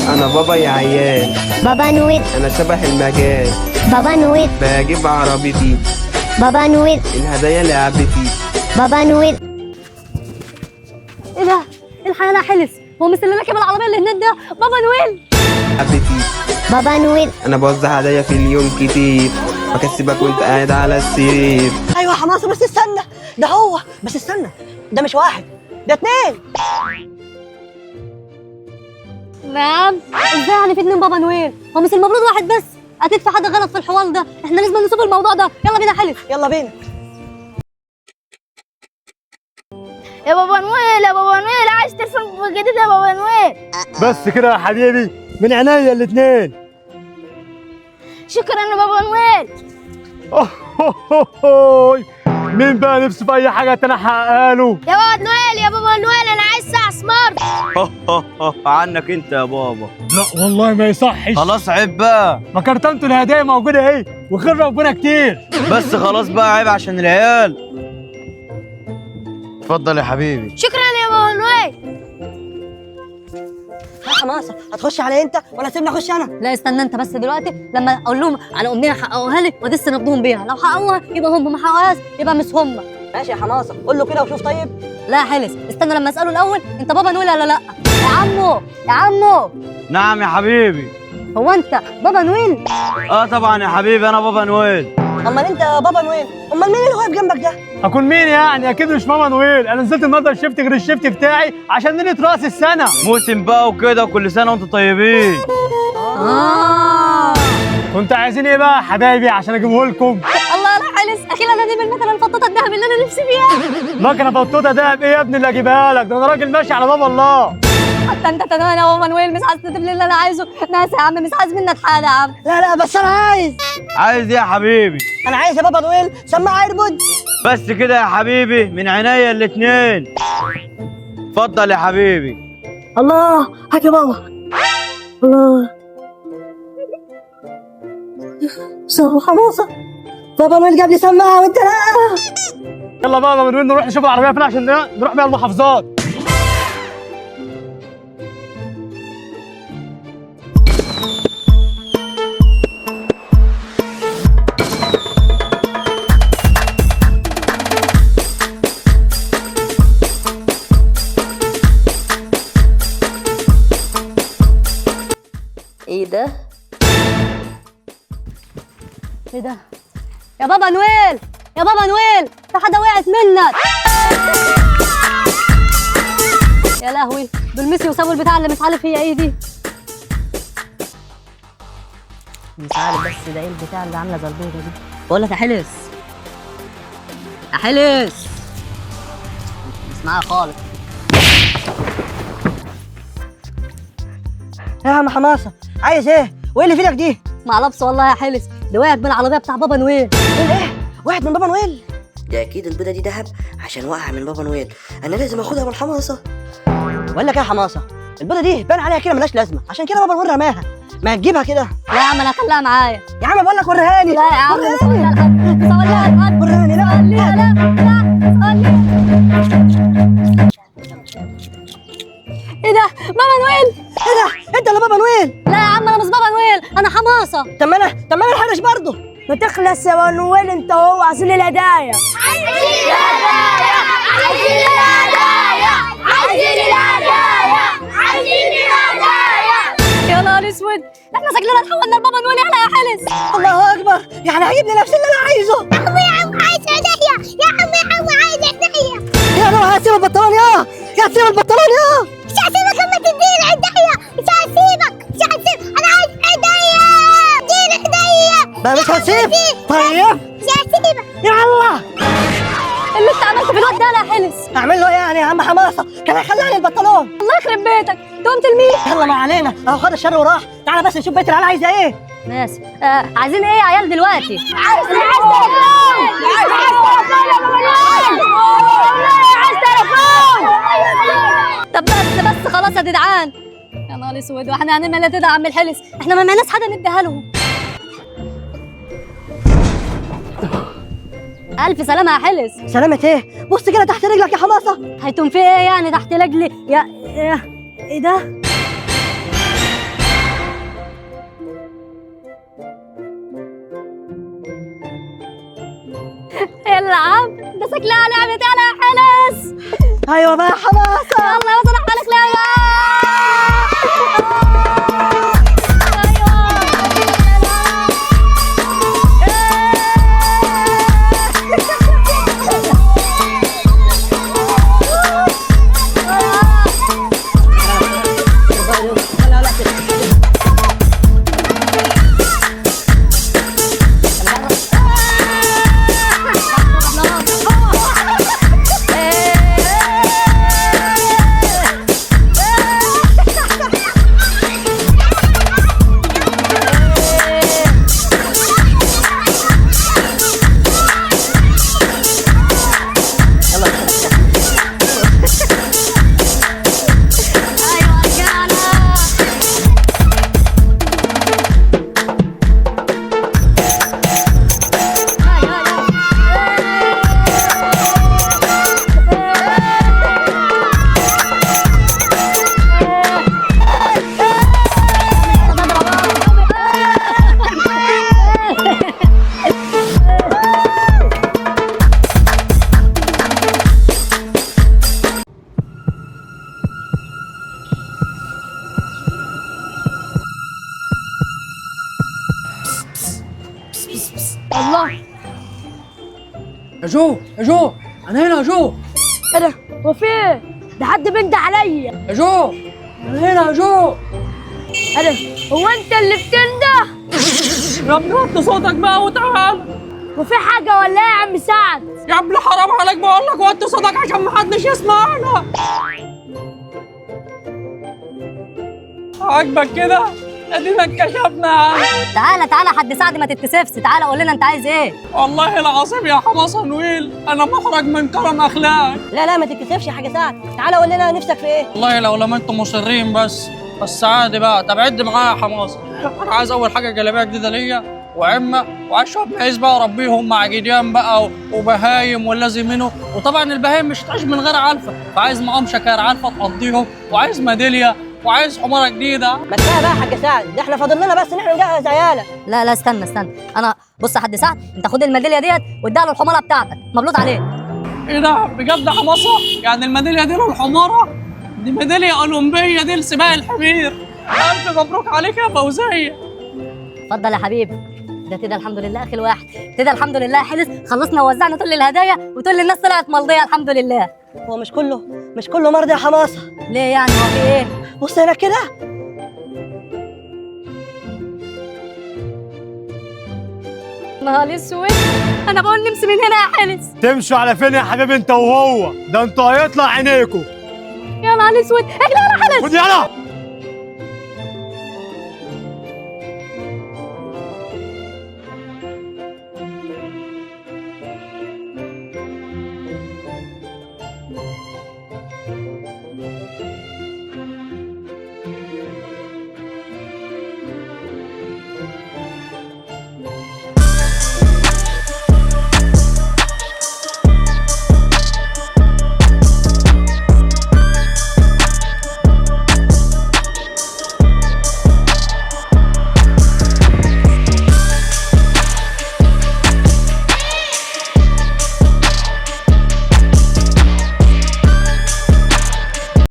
انا بابا يا عيال. بابا نويل. انا شبح المجال. بابا نويل. بجيب عربيتي. بابا نويل. الهدايا لعبتي. بابا نويل. ايه ده؟ الحقيقة حلس، هو مش اللي راكب العربية اللي هناك ده بابا نويل؟ لعبتي. بابا نويل. انا بوزع هدايا في اليوم كتير، بكسبك وانت قاعد على السرير. ايوه حماسه، بس استنى، ده هو. بس استنى، ده مش واحد، ده اتنين. نعم؟ ازاي يعني في اتنين بابا نويل؟ هو مش المفروض واحد بس؟ اكيد في حاجة غلط في الحوار ده، احنا لازم نشوف الموضوع ده، يلا بينا حلس. يلا بينا. يا بابا نويل يا بابا نويل، عايز تليفون جديد يا بابا نويل. بس كده يا حبيبي، من عينيا الاتنين. شكرا يا بابا نويل. مين بقى نفسه في اي حاجه انا احققها له؟ يا بابا نويل يا بابا نويل، انا عايز ساعة سمارت. عنك انت يا بابا. لا والله ما يصحش. خلاص عيب بقى. ما كرتنته الهدايا موجوده اهي، وخير ربنا كتير. بس خلاص بقى، عيب عشان العيال. اتفضل يا حبيبي. شكرا يا بابا نويل. يا حماسه، هتخش علي انت ولا سيبني اخش انا؟ لا استنى انت بس دلوقتي، لما اقول لهم على امنيه حققوها لي ودس نبضهم بيها، لو حققوها يبقى هم، ما حققوهاش يبقى مش هم. ماشي يا حماسه، قول له كده وشوف. طيب لا يا حلس، استنى لما اساله الاول انت بابا نويل ولا لا. يا عمو يا عمو، نعم يا حبيبي. هو انت بابا نويل؟ اه طبعا يا حبيبي، انا بابا نويل. امال انت بابا نويل؟ امال مين اللي واقف جنبك ده؟ اكون مين يعني؟ اكيد مش ماما نويل. انا نزلت النهارده الشيفت غير الشيفت بتاعي عشان ليله راس السنه. موسم بقى وكده، وكل سنه وانتم طيبين. كنت عايزين ايه بقى يا حبايبي عشان اجيبه لكم؟ الله يا حلس، اخيرا انا دي بالمثل الفطاطه الذهب اللي انا نفسي فيها. مكنه فطوطه دهب ايه يا ابني اللي اجيبها لك؟ ده انا راجل ماشي على باب الله. حتى انت تمام يا بابا نويل، مش عايز تجيب لي اللي انا عايزه. ماشي يا عم، مش عايز منك حاجه يا عم. لا بس انا عايز. عايز ايه يا حبيبي؟ انا عايز يا بابا نويل سماعه ايربود. بس كده يا حبيبي، من عينيا الاتنين. اتفضل يا حبيبي. الله، هات يا بابا. الله، صابو حماسه، بابا نويل جاب لي سماعه وانت لا. يلا بقى من وين نروح نشوف العربيه فين عشان نروح بيها المحافظات. ايه ده؟ ايه ده؟ يا بابا نويل يا بابا نويل، في حاجه وقعت منك. يا لهوي، دول ميسي وسابوا البتاع اللي مش عارف هي ايه دي. مش عارف بس ده ايه البتاع اللي عامله زي البيضه دي. بقول لك يا حلس، يا حلس، مش معايا خالص. يا عم حماسه، عايز ايه؟ وايه اللي في ايدك دي؟ معرفش والله يا حلس، دي وقعت من العربيه بتاع بابا نويل. ايه؟ واحد من بابا نويل؟ ده اكيد البيضه دي دهب عشان وقع من بابا نويل. انا لازم اخدها بالحماسه. بقول لك ايه يا حماسه، البيضه دي بان عليها كده ملهاش لازمه، عشان كده بابا نويل رماها. ما تجيبها كده. لا يا عم، انا هخليها معايا. يا عم بقول لك وريهاني. لا يا عم، مش هقولها لحد، مش هقولها لحد. وريهاني. لا ايه ده؟ بابا نويل؟ ايه ده؟ انت اللي بابا نويل؟ لا يا عم، انا مش بابا نويل، انا حماسه. طب ما انا الحرش برضه. ما تخلص يا بابا نويل انت وهو، عايزين الهدايا. يا نهار اسود، احنا شكلنا اتحولنا لبابا نويل يا حلس. الله اكبر، يعني هجيب لي نفس اللي انا عايزه. يا عم عايز هدية، يا عم عايز هدية. يا نور، هسيب البنطلون يا هسيب البنطلون يا. مش هسيبك لما تديني الهدية، مش هسيبك، انا عايز هدية. اديني هدية. بقى مش هسيب. طيب مش هسيبك. يلا. اللي انت عملته في الواد ده يا حلس. اعمل له يعني يا عم حماسه؟ كان هيخلعني البنطلون. الله يخرب بيتك، تقوم تلميذ. يلا ما علينا، اهو خد الشر وراح. تعالى بس نشوف بيت العيال عايزه ايه. ماشي. عايزين ايه يا عيال دلوقتي؟ عايز تليفون. طب بس خلاص يا جدعان. يا نهار اسود، واحنا هنعمل ايه كده يا عم الحلس؟ احنا ما معناش حاجه نديها لهم. الف سلامه يا حلس. سلامة ايه؟ بص كده تحت رجلك يا حماسه. هيتم في ايه يعني تحت رجلي؟ ايه ده؟ نلعب؟ ده شكلها لعبة. يلا يا حلس. ايوه بقى يا حماسه. يلا يا وزن حالك لعبة. الله يا جو انا هنا يا جو. ايه ده؟ هو في ايه؟ ده حد بند عليا. يا جو انا هنا يا جو. ايه ده؟ هو انت اللي بتنده؟ يا ابني وطي صوتك بقى وتعال. وفي حاجة ولا ايه يا عم سعد؟ يا ابني حرام عليك بقول لك وطي صوتك عشان محدش يسمعنا. عاجبك كده؟ ادينا اتكشفنا يا عم. تعالى حد سعد ما تتكسفش، تعالى قول لنا انت عايز ايه. والله العظيم يا حماسه نويل انا محرج من كرم اخلاق. لا ما تتكسفش يا حاج سعد، تعالى قول لنا نفسك في ايه. والله لو لما انتم مصرين بس عادي بقى. طب عد معايا يا حماسه. انا عايز اول حاجه جلابيه جديده ليا وعمه وعايز شويه معيز بقى اربيهم مع جديان بقى وبهايم واللازم منه. وطبعا البهايم مش هتعيش من غير علفه، فعايز معاهم شكاير علفه تقضيهم، وعايز ميداليه، وعايز حماره جديده. ما كفايه بقى يا حاج سعد، ده احنا فاضل لنا بس ان احنا نجهز عيالك. لا استنى انا بص يا حد سعد، انت خد الميداليه ديت واديها له الحماره بتاعتك، مبلوط عليك. ايه ده بجد يا حماسه؟ يعني الميداليه دي للحماره؟ دي ميداليه اولمبيه دي لسباق الحمير. الف مبروك عليك يا فوزيه. اتفضل يا حبيبي. ده كده الحمد لله اخي الواحد، كده الحمد لله حلس، خلصنا ووزعنا كل الهدايا وكل الناس طلعت مرضيه الحمد لله. هو مش كله مرضي يا حماسه. ليه يعني هو في ايه؟ بص هنا كده. نهار اسود، انا بقول نمشي من هنا يا حلس. تمشوا على فين يا حبيبي انت وهو؟ ده انتوا هيطلع عينيكوا. يا نهار اسود، اجري يا حلس. خد يلا.